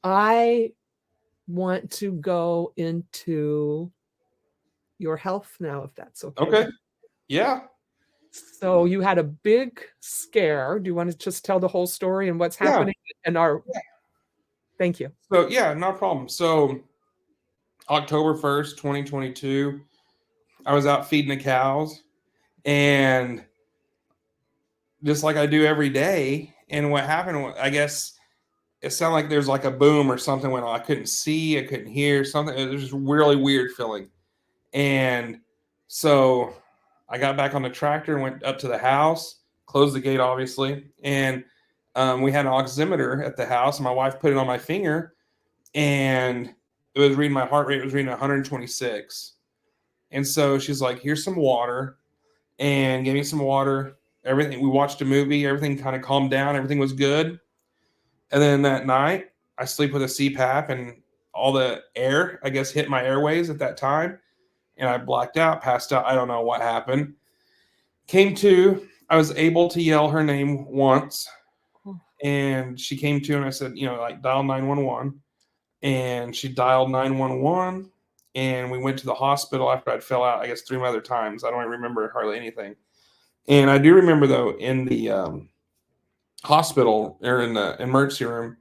I want to go into your health now, if that's okay Okay. with. Yeah. So you had a big scare. Do you want to just tell the whole story and what's Yeah. happening? And our thank you. So yeah, no problem. So October 1st, 2022, I was out feeding the cows, and just like I do every day. And what happened, I guess it sounded like there's like a boom or something went on. I couldn't see, I couldn't hear something. It was just really weird feeling. And so I got back on the tractor and went up to the house, closed the gate, obviously. And we had an oximeter at the house, and my wife put it on my finger, and it was reading my heart rate, it was reading 126. And so she's like, here's some water, and gave me some water. Everything, we watched a movie, everything kind of calmed down, everything was good. And then that night, I sleep with a CPAP, and all the air, I guess, hit my airways at that time. And I blacked out, passed out. I don't know what happened. Came to, I was able to yell her name once, Oh, and she came to, and I said, like dial 911. And she dialed 911, and we went to the hospital after I'd fell out, I guess, three other times. I don't remember hardly anything. And I do remember, though, in the hospital or in the emergency room,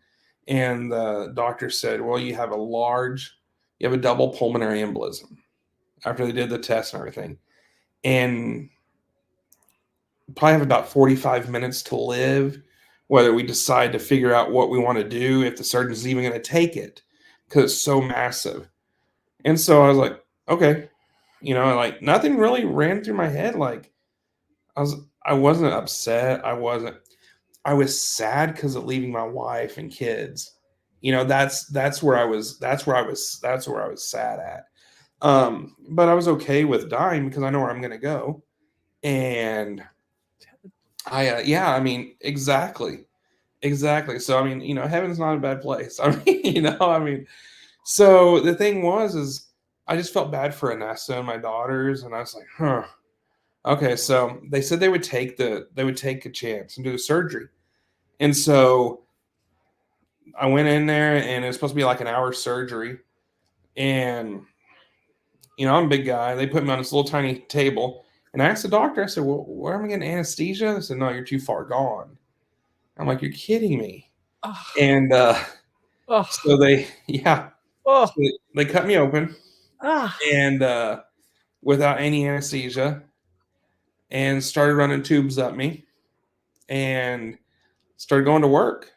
and the doctor said, well, you have a double pulmonary embolism after they did the test and everything. And probably have about 45 minutes to live, whether we decide to figure out what we want to do, if the surgeon's even going to take it, because it's so massive. And so I was like, okay, like nothing really ran through my head. Like I was, I wasn't upset. I was sad because of leaving my wife and kids. That's where I was. That's where I was sad at. But I was okay with dying because I know where I'm going to go. And yeah, I mean, exactly. So I mean, heaven's not a bad place. I mean, so the thing is I just felt bad for Anessa and my daughters, and I was like, huh. Okay, so they said they would take a chance and do the surgery. And so I went in there, and it was supposed to be like an hour surgery. And I'm a big guy. They put me on this little tiny table, and I asked the doctor, I said, well, where am I getting anesthesia? They said, no, you're too far gone. I'm like, you're kidding me. oh, And oh, so yeah, so oh, they cut me open, ah. and without any anesthesia, and started running tubes up me, and started going to work.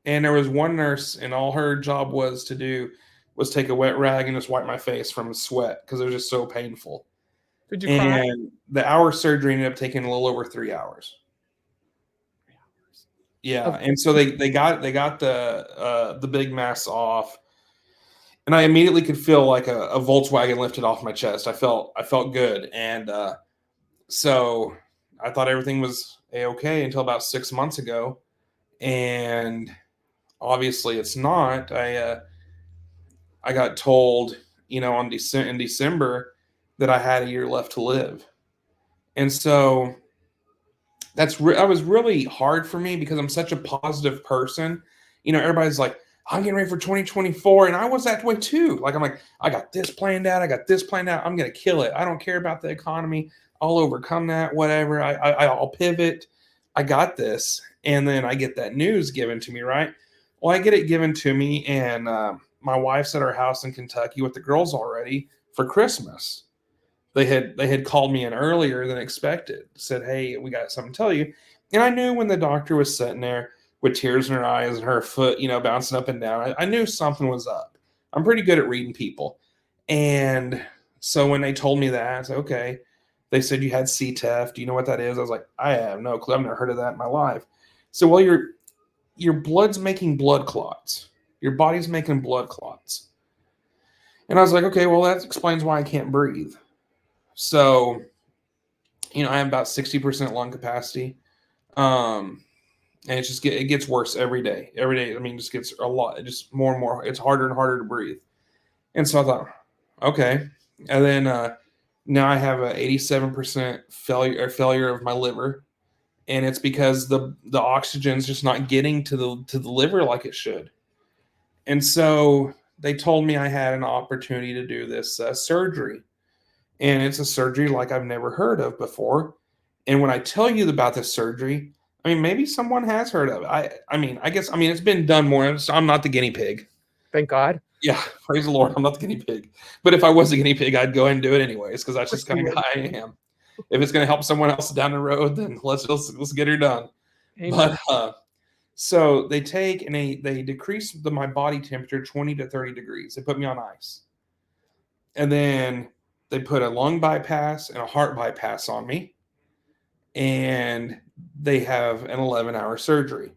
And there was one nurse, and all her job was take a wet rag and just wipe my face from sweat because it was just so painful. Did you cry? And the hour surgery ended up taking a little over 3 hours. Yeah, Of and so they got the big mass off, and I immediately could feel like a Volkswagen lifted off my chest. I felt good, and so I thought everything was a-okay until about 6 months ago, and obviously it's not. I got told, in December that I had a year left to live, and so that was really hard for me because I'm such a positive person. Everybody's like, I'm getting ready for 2024, and I was that way too. Like I'm like, I got this planned out. I got this planned out. I'm gonna kill it. I don't care about the economy. I'll overcome that. Whatever. I'll pivot. I got this. And then I get that news given to me. Right. Well, I get it given to me, and my wife's at our house in Kentucky with the girls already for Christmas. They had called me in earlier than expected, said, hey, we got something to tell you. And I knew when the doctor was sitting there with tears in her eyes and her foot, bouncing up and down, I knew something was up. I'm pretty good at reading people. And so when they told me that, I said, okay. They said you had CTEF. Do you know what that is? I was like, I have no clue. I've never heard of that in my life. So, well, your blood's making blood clots. Your body's making blood clots. And I was like, okay, well, that explains why I can't breathe. So, I have about 60% lung capacity. Um, and it gets worse every day. Every day, I mean, it just gets a lot, just more and more. It's harder and harder to breathe. And so I thought, okay. And then now I have a 87% failure of my liver, and it's because the oxygen's just not getting to the liver like it should. And so they told me I had an opportunity to do this surgery. And it's a surgery like I've never heard of before. And when I tell you about this surgery, I mean, maybe someone has heard of it. I guess, it's been done more. So I'm not the guinea pig. Thank God. Yeah, praise the Lord. I'm not the guinea pig. But if I was a guinea pig, I'd go ahead and do it anyways, because that's just Of course kind you of would. guy I am. If it's going to help someone else down the road, then let's get her done. Amen. But so they take and they decrease my body temperature 20 to 30 degrees. They put me on ice. And then they put a lung bypass and a heart bypass on me. And they have an 11-hour surgery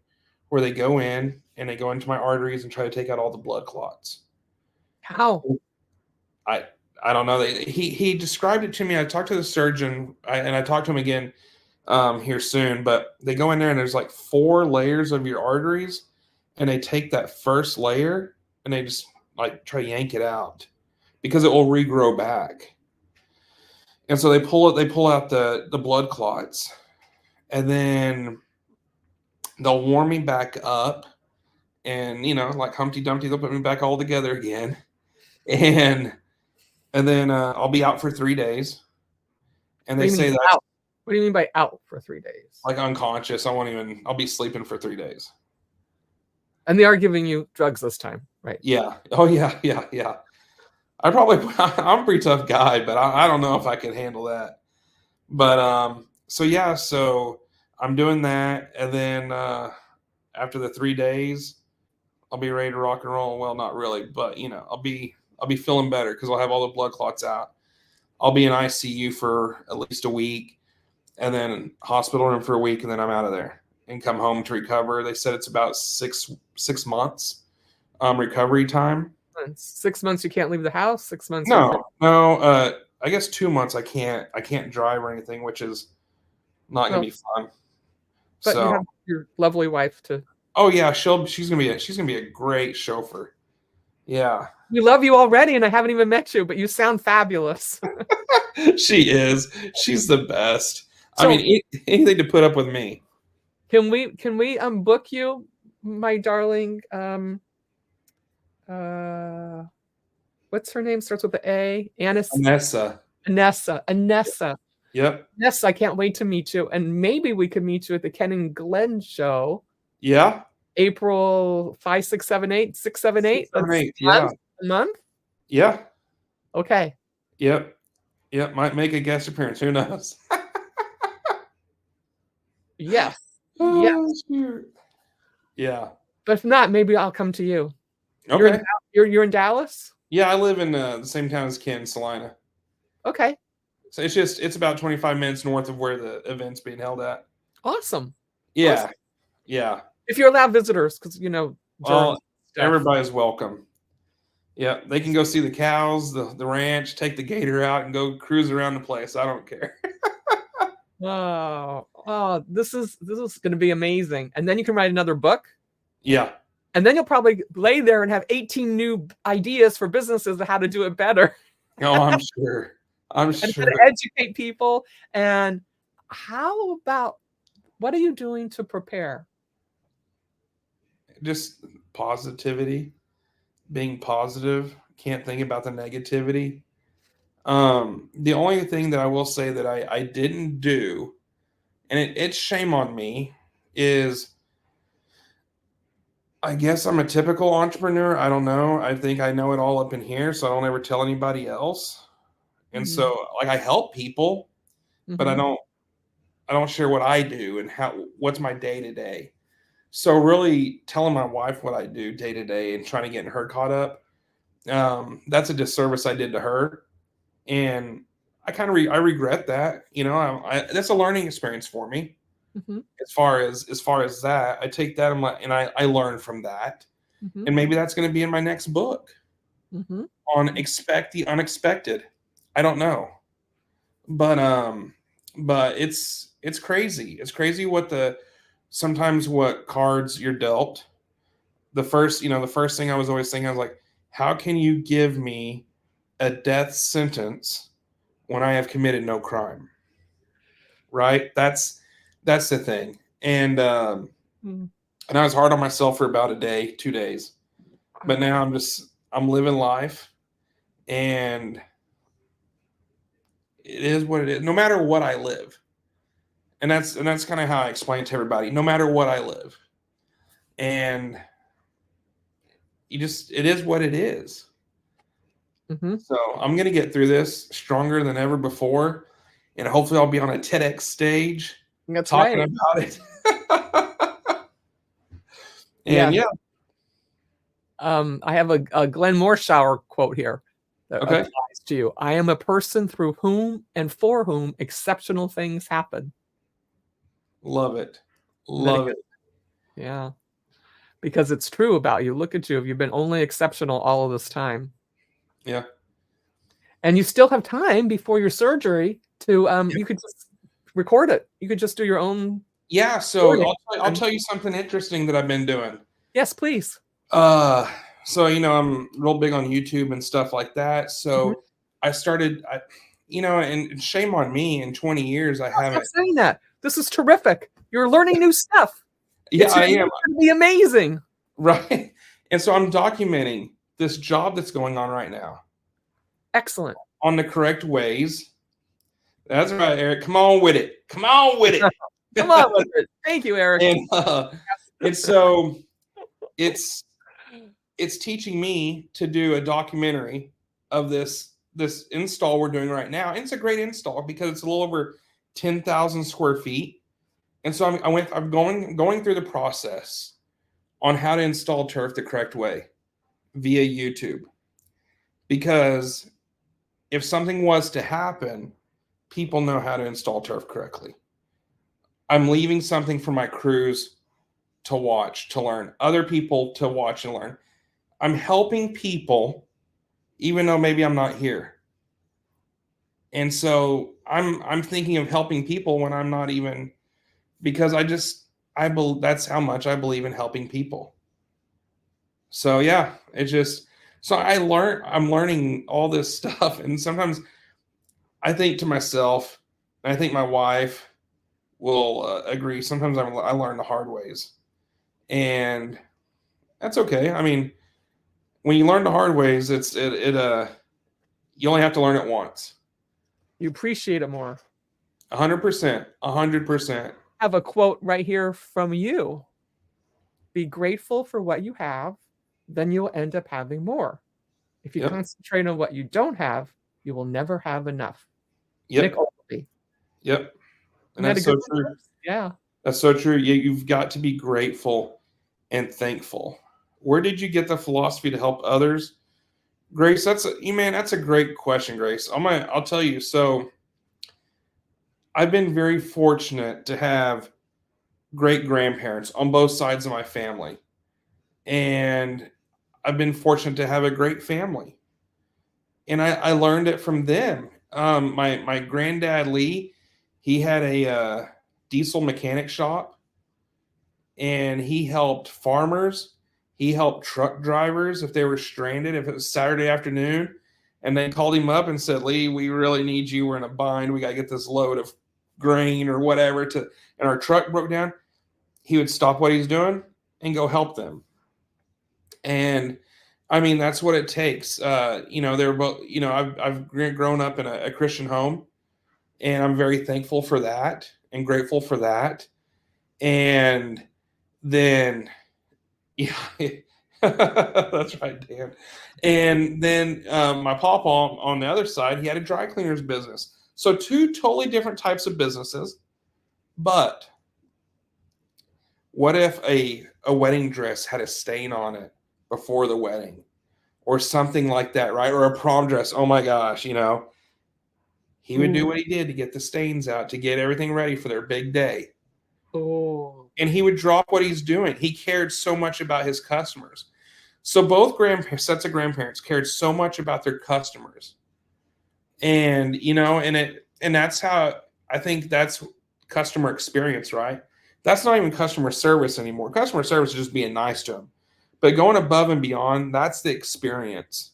where they go in and they go into my arteries and try to take out all the blood clots. How? I I don't know. He described it to me. I talked to the surgeon, and I talked to him again here soon. But they go in there and there's like 4 layers of your arteries, and they take that first layer and they just like try to yank it out because it will regrow back. And so they pull out the blood clots, and then they'll warm me back up, and like Humpty Dumpty, they'll put me back all together again, and then I'll be out for 3 days. And What they do you say mean that's out? What do you mean by out for 3 days? like unconscious. I'll be sleeping for 3 days. And they are giving you drugs this time, right? Yeah. Oh yeah. Yeah. Yeah. I'm a pretty tough guy, but I don't know if I could handle that. But so yeah, so I'm doing that. And then after the 3 days, I'll be ready to rock and roll. Well, not really, but I'll be feeling better because I'll have all the blood clots out. I'll be in ICU for at least a week, and then hospital room for a week, and then I'm out of there and come home to recover. They said it's about six months recovery time. 6 months you can't leave the house. 6 months you're No, no. I guess 2 months I can't drive or anything, which is not gonna well, be fun. but you So, have your lovely wife to. oh yeah, she's gonna be a great chauffeur. Yeah, We love you already, and I haven't even met you, but you sound fabulous. she is. She's the best. I So mean, anything to put up with me. can we book you, my darling? What's her name? Starts with the A. Vanessa. Anessa. Yep. Yes, I can't wait to meet you, and maybe we could meet you at the Ken and Glenn show, Yeah. April 5, 6, 7, 8, 6, 7, 8. 6, 7, 8. Yeah. A month. Yeah. Okay. Yep. Yep. Might make a guest appearance. Who knows? Yes. Yes. Oh, shoot. Yeah. But if not, maybe I'll come to you. Okay. You're in Dallas? Yeah, I live in the same town as Ken, Salina. Okay. So it's about 25 minutes north of where the event's being held at. Awesome. Yeah. Awesome. Yeah. If you're allowed visitors, because Well, everybody's welcome. Yeah, they can go see the cows, the ranch, take the gator out, and go cruise around the place. I don't care. Oh, this is going to be amazing. And then you can write another book. Yeah. And then you'll probably lay there and have 18 new ideas for businesses of how to do it better. Oh, I'm sure. I'm And sure. how to educate people. And how about, what are you doing to prepare? Just positivity, being positive. Can't think about the negativity. The only thing that I will say that I didn't do, and it's shame on me, is I guess I'm a typical entrepreneur. I don't know. I think I know it all up in here, so I don't ever tell anybody else. And so, like, I help people, but I don't share what I do and what's my day to day. So really telling my wife what I do day to day and trying to get her caught up, that's a disservice I did to her. And I kind of I regret that. That's a learning experience for me. Mm-hmm. As far as that, I take that and I learn from that. Mm-hmm. And maybe that's going to be in my next book on expect the unexpected. I don't know, but it's crazy. It's crazy sometimes what cards you're dealt. The first thing I was always thinking, I was like, how can you give me a death sentence when I have committed no crime? Right? That's the thing. And I was hard on myself for about a day, 2 days. But now I'm living life, and it is what it is. No matter what I live, and that's kind of how I explain it to everybody. No matter what I live, and it is what it is. Mhm. So I'm gonna get through this stronger than ever before, and hopefully I'll be on a TEDx stage That's talking right. about it. Yeah. And yeah, I have a Glenn Morshower quote here that okay, applies to you. I am a person through whom and for whom exceptional things happen. love it, Isn't that a love good? it. Yeah, because it's true about you. Look at you. You've been only exceptional all of this time. Yeah, And you still have time before your surgery to you could just record it. You could just do your own yeah. So recording. I'll tell you something interesting that I've been doing. Yes, please. Uh, so I'm real big on YouTube and stuff like that. Mhm. So I started, and shame on me. In 20 years, I Stop haven't. saying that. This is terrific. You're learning new stuff. Yeah, It's I going am. to be amazing. Right. And so I'm documenting this job that's going on right now Excellent. on the correct ways. That's right, Eric. Come on with it. Come on with it. Come on with it. Thank you, Eric. And so it's teaching me to do a documentary of this install we're doing right now. And it's a great install because it's a little over 10,000 square feet. And so I'm going through the process on how to install turf the correct way via YouTube. Because if something was to happen, people know how to install turf correctly. I'm leaving something for my crews to watch, to learn, other people to watch and learn. I'm helping people, even though maybe I'm not here. And so I'm thinking of helping people when I'm not even, because I believe that's how much I believe in helping people. So yeah, I'm learning all this stuff, and sometimes I think to myself, and I think my wife will agree. Sometimes I learn the hard ways, and that's okay. I mean, when you learn the hard ways, you only have to learn it once. You appreciate it more. 100%, 100%. I have a quote right here from you. Be grateful for what you have, then you'll end up having more. If you Yep, concentrate on what you don't have, you will never have enough. Nick yep, Ogilvie. yep. And Isn't that a that's good so one? true. Yeah. That's so true. You've got to be grateful and thankful. Where did you get the philosophy to help others, Grace? That's a great question, Grace. I'll tell you. So I've been very fortunate to have great grandparents on both sides of my family, and I've been fortunate to have a great family, and I learned it from them. My granddad Lee, he had a diesel mechanic shop, and he helped farmers. He helped truck drivers if they were stranded, if it was Saturday afternoon, and they called him up and said, "Lee, we really need you. We're in a bind. We got to get this load of grain or whatever and our truck broke down." He would stop what he's doing and go help them. And I mean, that's what it takes. They're both, I've grown up in a Christian home, and I'm very thankful for that and grateful for that. And then, yeah, that's right, Dan. And then my papa on the other side, he had a dry cleaners business. So two totally different types of businesses. But what if a wedding dress had a stain on it before the wedding or something like that, right? Or a prom dress. Oh my gosh, he would do Ooh. what he did to get the stains out, to get everything ready for their big day. Oh. And he would drop what he's doing. He cared so much about his customers. So both sets of grandparents cared so much about their customers. And and that's how I think that's customer experience, right? That's not even customer service anymore. Customer service is just being nice to them. But going above and beyond, that's the experience.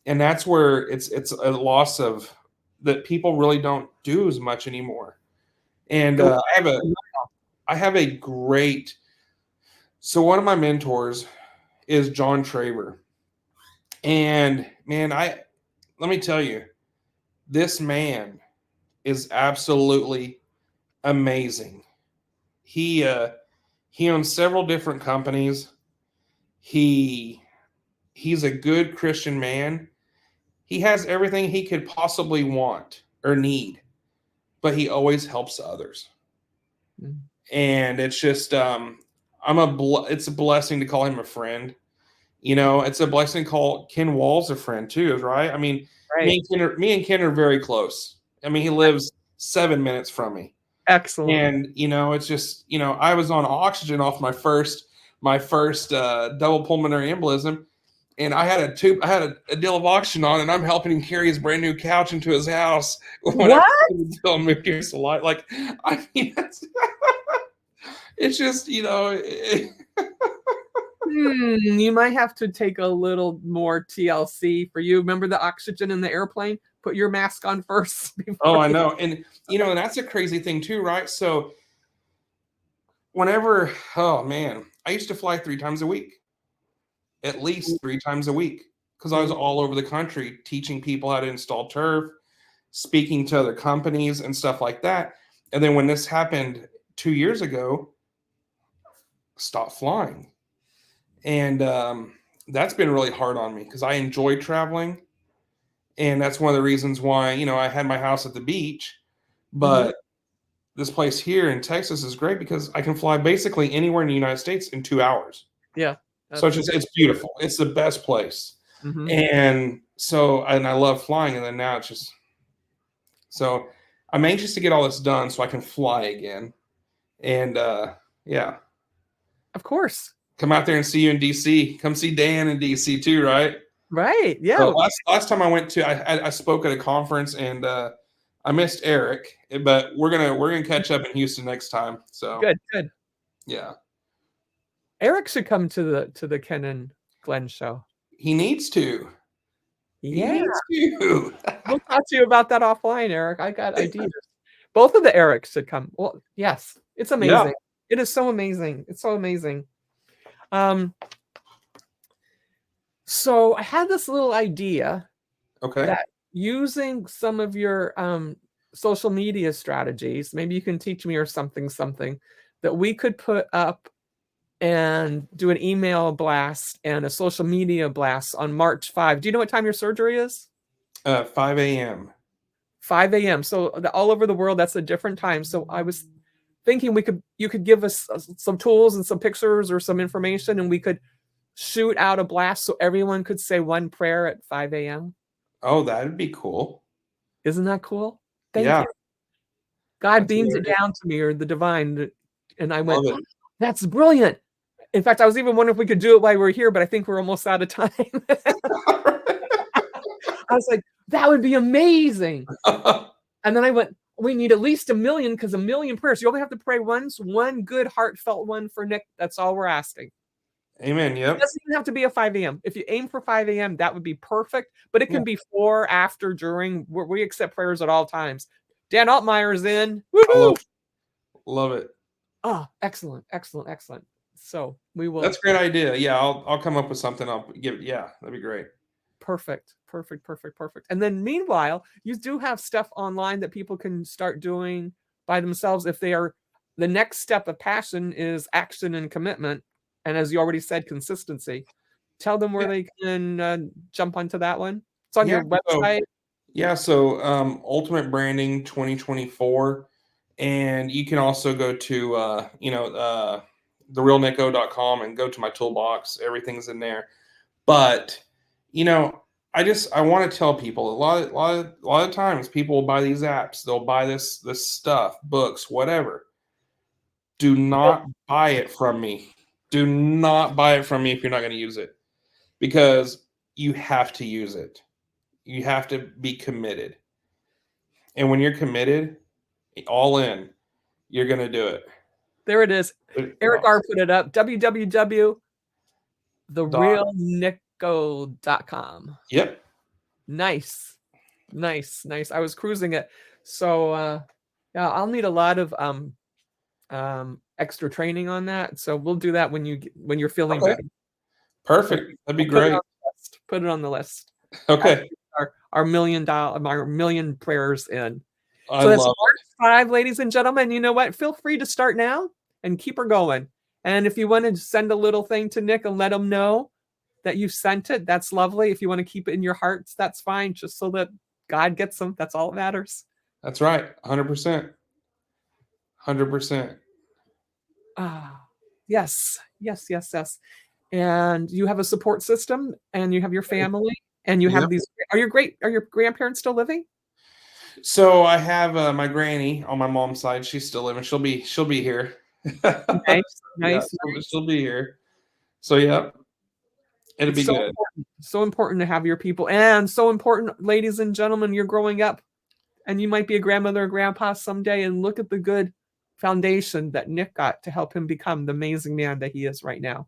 And that's where it's a loss of that people really don't do as much anymore. And Go I have a great, so one of my mentors is John Traver. And man, let me tell you, this man is absolutely amazing. He owns several different companies. He's a good Christian man. He has everything he could possibly want or need, but he always helps others. Mm. And it's just it's a blessing to call him a friend. It's a blessing to call Ken Walls a friend too, right? I mean, Right. me and Ken are very close. I mean, he lives 7 minutes from me. Excellent. And it's just, I was on oxygen off my first double pulmonary embolism, and I had a deal of oxygen on, and I'm helping him carry his brand new couch into his house whenever What? he moved here. So like, I mean, it's just, You might have to take a little more TLC for you. Remember the oxygen in the airplane? Put your mask on first. Oh, I know. And and that's a crazy thing too, right? So oh man, I used to fly 3 times a week. At least 3 times a week, because I was all over the country teaching people how to install turf, speaking to other companies and stuff like that. And then when this happened 2 years ago, stopped flying. And that's been really hard on me because I enjoy traveling. And that's one of the reasons why, I had my house at the beach. But this place here in Texas is great because I can fly basically anywhere in the United States in 2 hours. Yeah. So it's beautiful. It's the best place. And so, and I love flying. And then now it's just, so I'm anxious to get all this done so I can fly again. And yeah. Of course. Come out there and see you in DC. Come see Dan in DC too, right? Right. Yeah. So last time I went to, I spoke at a conference, and I missed Eric, but we're gonna catch up in Houston next time. So good. Yeah. Eric should come to the Ken and Glenn show. He needs to. Yeah. He needs to. We'll talk to you about that offline, Eric. I got ideas. Both of the Erics should come. Well, yes. It's amazing. Yeah. It is so amazing. It's so amazing. So I had this little idea that using some of your social media strategies, maybe you can teach me or something that we could put up and do an email blast and a social media blast on March 5. Do you know what time your surgery is? 5 a.m. 5 a.m. So all over the world, that's a different time. So I was thinking you could give us some tools and some pictures or some information, and we could shoot out a blast so everyone could say one prayer at 5 a.m. Oh, that'd be cool. Isn't that cool? Thank you. God beamed it down to me, or the divine, and I went, that's brilliant. In fact, I was even wondering if we could do it while we're here, but I think we're almost out of time. I was like, that would be amazing. And then I went, we need at least 1 million, because 1 million prayers. You only have to pray once, one good heartfelt one for Nick. That's all we're asking. Amen. Yep. It doesn't even have to be a 5 a.m. If you aim for 5 a.m., that would be perfect. But it can be 4, after, during. We accept prayers at all times. Dan Altmeier's in. Woo-hoo! Love it. Oh, excellent. So we will. That's a great idea. Yeah, I'll come up with something. I'll give. Yeah, that'd be great. Perfect. And then meanwhile, you do have stuff online that people can start doing by themselves if they are. The next step of passion is action and commitment. And as you already said, consistency. Tell them where they can jump onto that one. It's on your website. So Ultimate Branding 2024. And you can also go to, therealnicko.com and go to my toolbox. Everything's in there. But, I want to tell people a lot of times people will buy these apps. They'll buy this stuff, books, whatever. Do not buy it from me. Do not buy it from me if you're not going to use it, because you have to use it. You have to be committed. And when you're committed, all in, you're going to do it. There it is. Eric R. put it up. www.therealnicko.com. Yep. Nice. I was cruising it. So I'll need a lot of extra training on that. So we'll do that when you're feeling ready. Perfect. That'd be Put it great. on the list. Put it on the list. Okay. Our million prayers in. I So that's love March 5, ladies and gentlemen. You know what? Feel free to start now and keep her going. And if you want to send a little thing to Nick and let him know that you sent it, that's lovely. If you want to keep it in your hearts, that's fine. Just so that God gets them. That's all that matters. That's right. 100%. 100%. Ah, yes, yes, yes, yes. And you have a support system, and you have your family, and you have Yep. these. Are your grandparents still living? So I have my granny on my mom's side. She's still living. She'll be here. Nice, Yeah, nice, nice. she'll be here. So yeah, it'll It's be good. so important to have your people, and so important, ladies and gentlemen. You're growing up, and you might be a grandmother or grandpa someday, and look at the good foundation that Nick got to help him become the amazing man that he is right now.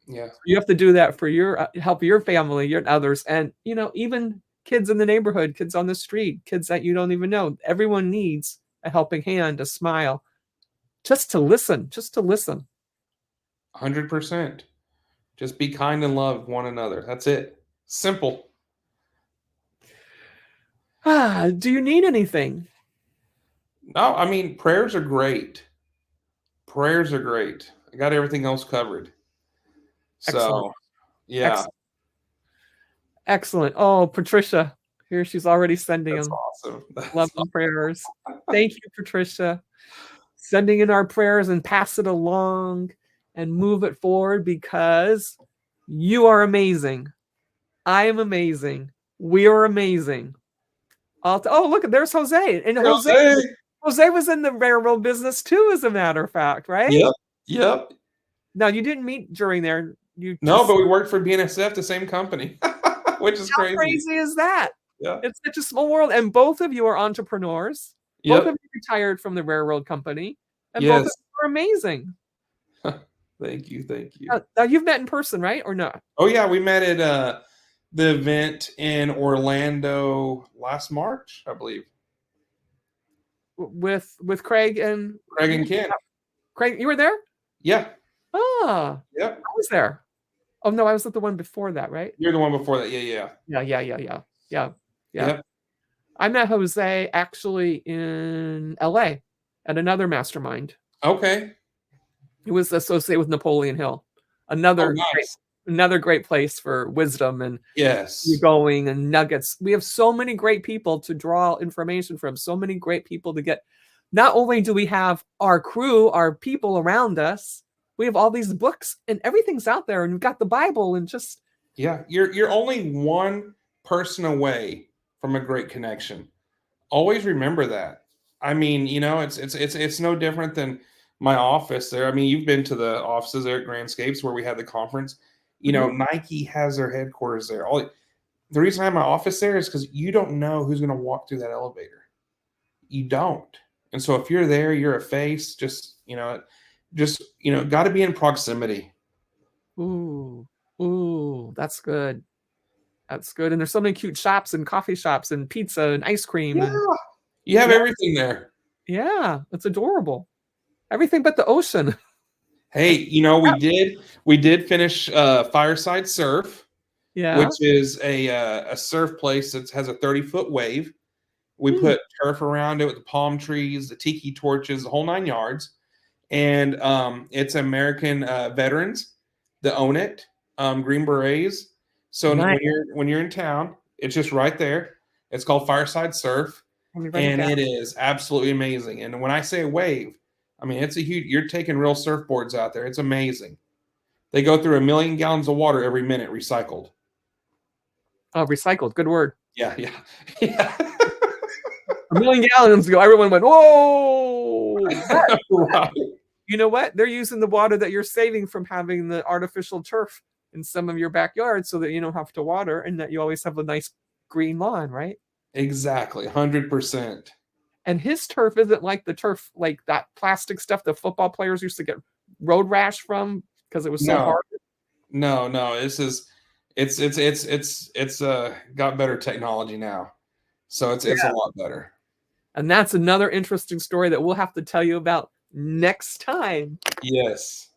Yeah. So you have to do that for your help your family, your others, and even kids in the neighborhood, kids on the street, kids that you don't even know. Everyone needs a helping hand, a smile, just to listen, just to listen. 100%. Just be kind and love one another. That's it. Simple. Do you need anything? No, I mean, prayers are great. Prayers are great. I got everything else covered. Excellent. So, yeah, Excellent. Excellent. Oh, Patricia, here she's already sending that's them awesome. love and prayers. Thank you, Patricia. Sending in our prayers and pass it along and move it forward because you are amazing. I am amazing. We are amazing. Oh, look, there's Jose. And Jose. Jose was in the railroad business too, as a matter of fact, right? Yep. Yep. Now, you didn't meet during there. You No, just, but we worked for BNSF, the same company, which is how crazy. crazy is that? Yeah. It's such a small world. And both of you are entrepreneurs. Both of you retired from the railroad company. And both of Yes. you are amazing. Thank you. Thank you. Now, you've met in person, right? Or not? Oh, yeah. We met at the event in Orlando last March, I believe. With Craig and Ken. Craig, you were there? Yeah. Ah, Yep. I was there. Oh no, I was at the one before that, right? You're the one before that. Yeah. Yeah. I met Jose actually in LA at another mastermind. Okay. He was associated with Napoleon Hill. Oh, nice. Another great place for wisdom and Yes. going and nuggets. We have so many great people to draw information from, so many great people to get. Not only do we have our crew, our people around us, we have all these books and everything's out there, and we've got the Bible and just. Yeah, you're only one person away from a great connection. Always remember that. I mean, it's no different than my office there. I mean, you've been to the offices there at Grandscapes where we had the conference. Nike has their headquarters there. The reason I have my office there is because you don't know who's going to walk through that elevator. You don't. And so if you're there, you're a face. Got to be in proximity. Ooh, that's good. That's good. And there's so many cute shops and coffee shops and pizza and ice cream. Yeah. And you have everything there. Yeah, it's adorable. Everything but the ocean. Hey, we did finish Fireside Surf, which is a surf place that has a 30-foot wave. We put turf around it with the palm trees, the tiki torches, the whole 9 yards. And it's American veterans that own it, Green Berets. So Nice. when you're in town, it's just right there. It's called Fireside Surf, and it is absolutely amazing. And when I say a wave, I mean it's a huge. You're taking real surfboards out there. It's amazing. They go through 1 million gallons of water every minute, recycled. Oh, recycled. Good word. Yeah. 1 million gallons ago, everyone went, "Whoa!" Right. You know what? They're using the water that you're saving from having the artificial turf in some of your backyard, so that you don't have to water, and that you always have a nice green lawn, right? Exactly, 100%. And his turf isn't like the turf, like that plastic stuff the football players used to get road rash from because it was so hard. No. It's got better technology now, so it's a lot better. And that's another interesting story that we'll have to tell you about next time. Yes.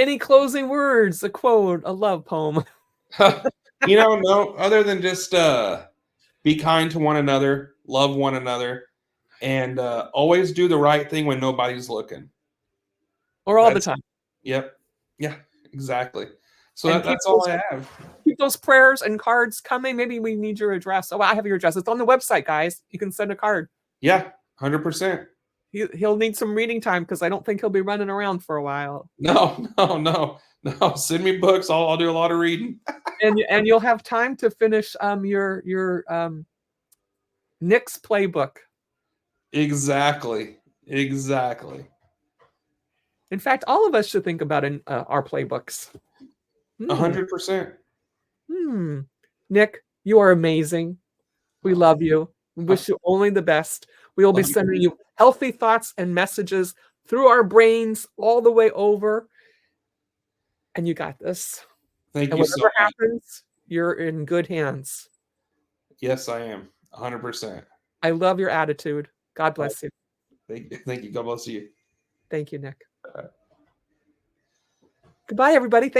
Any closing words, a quote, a love poem? No, other than just be kind to one another, love one another, and always do the right thing when nobody's looking. Or all the time. Yep. Yeah, exactly. So And that's all I have. Keep those prayers and cards coming. Maybe we need your address. Oh, I have your address. It's on the website, guys. You can send a card. Yeah, 100%. He'll need some reading time because I don't think he'll be running around for a while. No. Send me books. I'll do a lot of reading. and you'll have time to finish your Nick's playbook. Exactly. In fact, all of us should think about our playbooks. 100%. Nick, you are amazing. We love you. We wish you only the best. We will be sending you healthy thoughts and messages through our brains all the way over. And you got this. Thank you so much. Whatever happens, you're in good hands. Yes, I am. 100%. I love your attitude. God bless you. Thank you. God bless you. Thank you, Nick. Goodbye, everybody. Thanks.